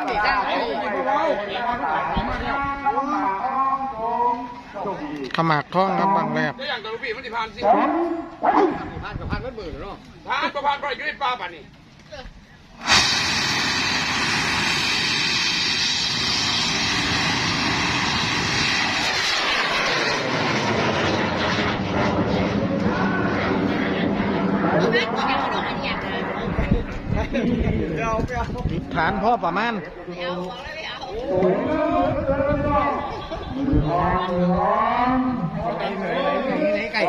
อีกแล้วขมากท้องครับบางแรบอย่างตัวพี่มันจะผ่านสิผ่านกับผ่านมันเบื่อเนาะผ่านก็ผ่านไปอยู่ในป่าป่ะนี่ฐานพ่อประมาณไก่